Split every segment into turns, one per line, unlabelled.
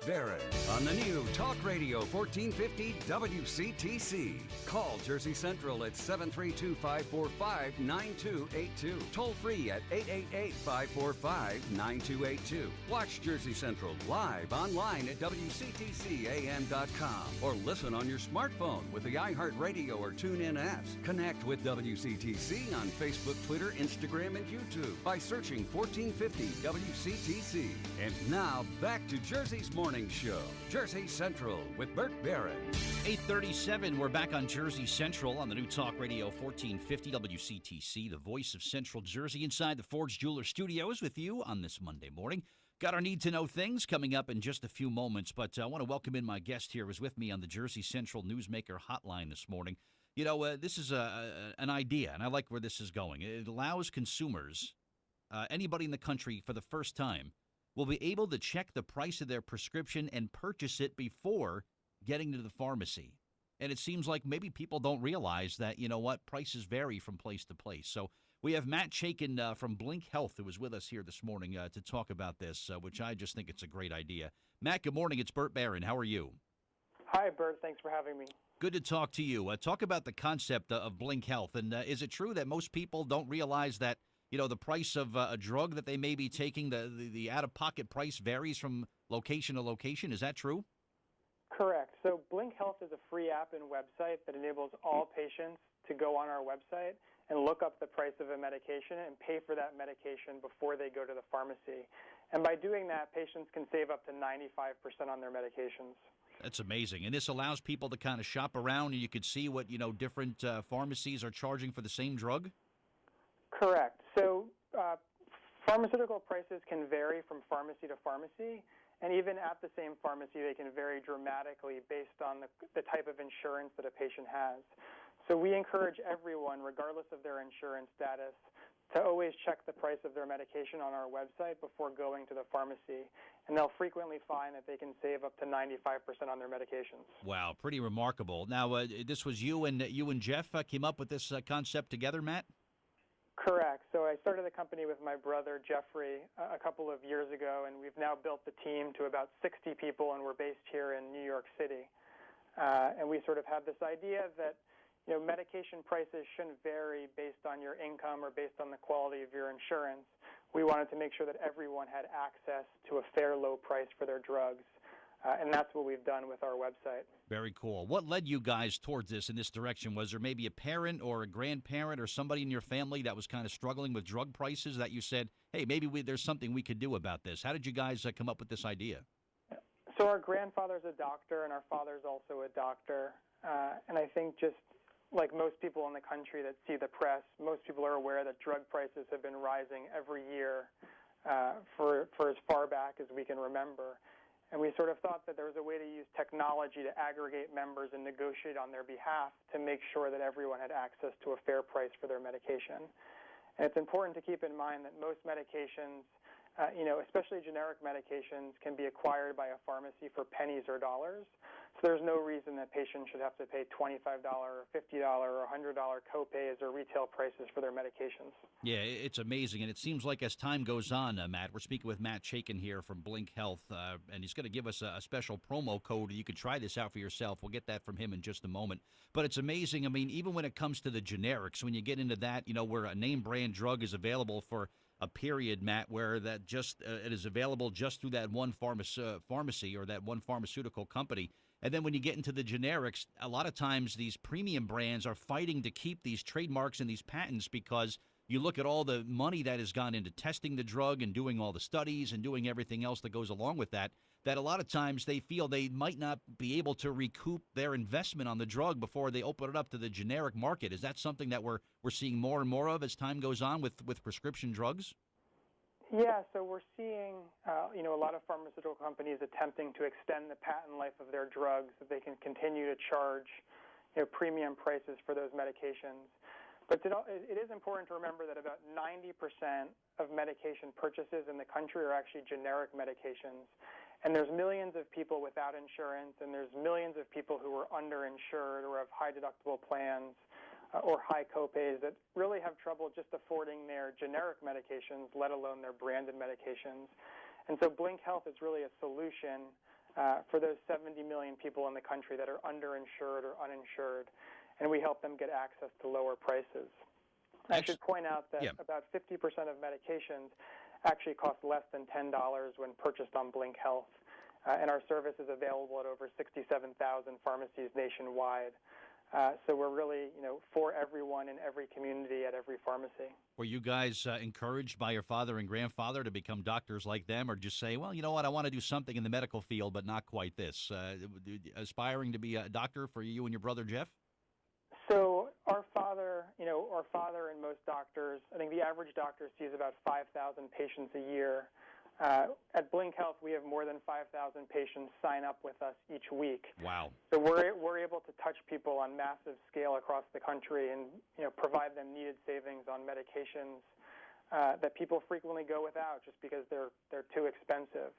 Barron on the new Talk Radio 1450 WCTC. Call Jersey Central at 732-545-9282. Toll free at 888-545-9282. Watch Jersey Central live online at WCTCAM.com or listen on your smartphone with the iHeartRadio or TuneIn apps. Connect with WCTC on Facebook, Twitter, Instagram, and YouTube by searching 1450 WCTC. And now back to Jersey's Morning Show, Jersey Central with Bert Barron.
8:37, we're back on Jersey Central on the new Talk Radio 1450 WCTC, the voice of Central Jersey, inside the Forge Jeweler Studios with you on this Monday morning. Got our Need to Know Things coming up in just a few moments, but I want to welcome in my guest here who's with me on the Jersey Central Newsmaker Hotline this morning. You know, this is an idea, and I like where this is going. It allows consumers, anybody in the country for the first time, will be able to check the price of their prescription and purchase it before getting to the pharmacy. And it seems like maybe people don't realize that, you know what, prices vary from place to place. So we have Matt Chaiken from Blink Health who is with us here this morning to talk about this, which I just think it's a great idea. Matt, good morning. It's Bert Barron. How are you?
Hi, Bert. Thanks for having me.
Good to talk to you. Talk about the concept of Blink Health. And is it true that most people don't realize that, you know, the price of a drug that they may be taking, the out-of-pocket price varies from location to location? Is that true?
Correct. So Blink Health is a free app and website that enables all patients to go on our website and look up the price of a medication and pay for that medication before they go to the pharmacy. And by doing that, patients can save up to 95% on their medications.
That's amazing. And this allows people to kind of shop around and you could see what, you know, different pharmacies are charging for the same drug?
Correct. So pharmaceutical prices can vary from pharmacy to pharmacy, and even at the same pharmacy, they can vary dramatically based on the type of insurance that a patient has. So we encourage everyone, regardless of their insurance status, to always check the price of their medication on our website before going to the pharmacy, and they'll frequently find that they can save up to 95% on their medications.
Wow, pretty remarkable. Now, this was you and Jeff came up with this concept together, Matt?
Correct. So I started the company with my brother, Jeffrey, a couple of years ago, and we've now built the team to about 60 people, and we're based here in New York City. And we sort of have this idea that, you know, medication prices shouldn't vary based on your income or based on the quality of your insurance. We wanted to make sure that everyone had access to a fair, low price for their drugs. And that's what we've done with our website.
Very cool. What led you guys towards this in this direction? Was there maybe a parent or a grandparent or somebody in your family that was kind of struggling with drug prices that you said, hey, maybe there's something we could do about this? How did you guys come up with this idea?
So our grandfather's a doctor and our father's also a doctor. And I think just like most people in the country that see the press, most people are aware that drug prices have been rising every year for as far back as we can remember. And we sort of thought that there was a way to use technology to aggregate members and negotiate on their behalf to make sure that everyone had access to a fair price for their medication. And it's important to keep in mind that most medications, especially generic medications, can be acquired by a pharmacy for pennies or dollars. So there's no reason that patients should have to pay $25 or $50 or $100 copays or retail prices for their medications.
Yeah, it's amazing. And it seems like as time goes on, Matt, we're speaking with Matt Chaiken here from Blink Health, and he's going to give us a special promo code. You could try this out for yourself. We'll get that from him in just a moment. But it's amazing. I mean, even when it comes to the generics, when you get into that, you know, where a name brand drug is available for a period, Matt, where that just it is available just through that one pharmacy or that one pharmaceutical company. And then when you get into the generics, a lot of times these premium brands are fighting to keep these trademarks and these patents because you look at all the money that has gone into testing the drug and doing all the studies and doing everything else that goes along with that, that a lot of times they feel they might not be able to recoup their investment on the drug before they open it up to the generic market. Is that something that we're seeing more and more of as time goes on with prescription drugs?
Yeah, so we're seeing, a lot of pharmaceutical companies attempting to extend the patent life of their drugs so they can continue to charge, premium prices for those medications. But it is important to remember that about 90% of medication purchases in the country are actually generic medications. And there's millions of people without insurance, and there's millions of people who are underinsured or have high deductible plans or high copays that really have trouble just affording their generic medications, let alone their branded medications. And so Blink Health is really a solution for those 70 million people in the country that are underinsured or uninsured, and we help them get access to lower prices. I should point out that about 50% of medications actually cost less than $10 when purchased on Blink Health, and our service is available at over 67,000 pharmacies nationwide. So we're really, for everyone in every community at every pharmacy.
Were you guys encouraged by your father and grandfather to become doctors like them, or just say, well, you know what, I want to do something in the medical field, but not quite this? Aspiring to be a doctor for you and your brother Jeff?
So our father and most doctors, I think the average doctor sees about 5,000 patients a year. At Blink Health, we have more than 5,000 patients sign up with us each week.
Wow!
So we're able to touch people on massive scale across the country, and provide them needed savings on medications that people frequently go without just because they're too expensive.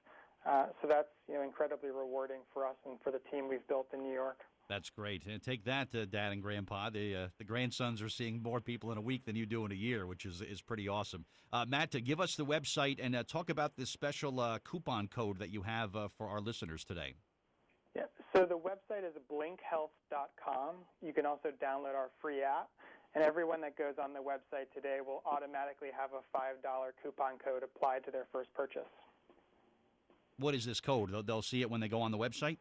So that's incredibly rewarding for us and for the team we've built in New York. That's
great. And take that, Dad and Grandpa. The grandsons are seeing more people in a week than you do in a year, which is pretty awesome. Matt, give us the website and talk about this special coupon code that you have for our listeners today.
Yeah. So the website is blinkhealth.com. You can also download our free app. And everyone that goes on the website today will automatically have a $5 coupon code applied to their first purchase.
What is this code? They'll see it when they go on the website?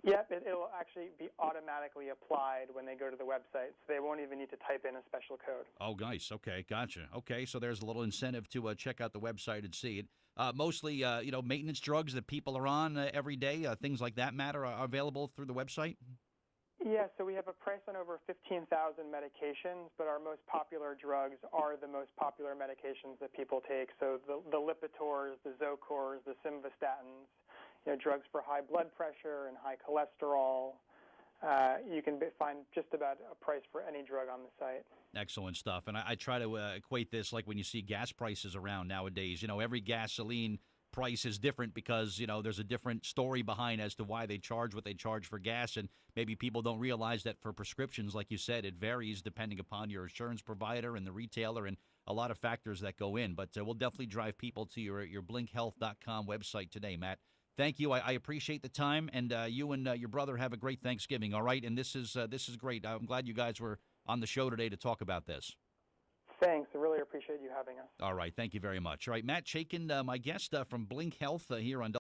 Yep, it'll actually be automatically applied when they go to the website, so they won't even need to type in a special code.
Oh, nice. Okay, gotcha. Okay, so there's a little incentive to check out the website and see it. Mostly, maintenance drugs that people are on every day, things like that matter, are available through the website?
Yeah, so we have a price on over 15,000 medications, but our most popular drugs are the most popular medications that people take. So the Lipitors, the Zocors, the Simvastatins, drugs for high blood pressure and high cholesterol. You can find just about a price for any drug on the site.
Excellent stuff. And I try to equate this like when you see gas prices around nowadays. Every gasoline price is different because, there's a different story behind as to why they charge what they charge for gas. And maybe people don't realize that for prescriptions, like you said, it varies depending upon your insurance provider and the retailer and a lot of factors that go in. But we'll definitely drive people to your blinkhealth.com website today, Matt. Thank you. I appreciate the time, and you and your brother have a great Thanksgiving, all right? And this is great. I'm glad you guys were on the show today to talk about this.
Thanks. I really appreciate you having us.
All right. Thank you very much. All right, Matt Chaiken, my guest from Blink Health here on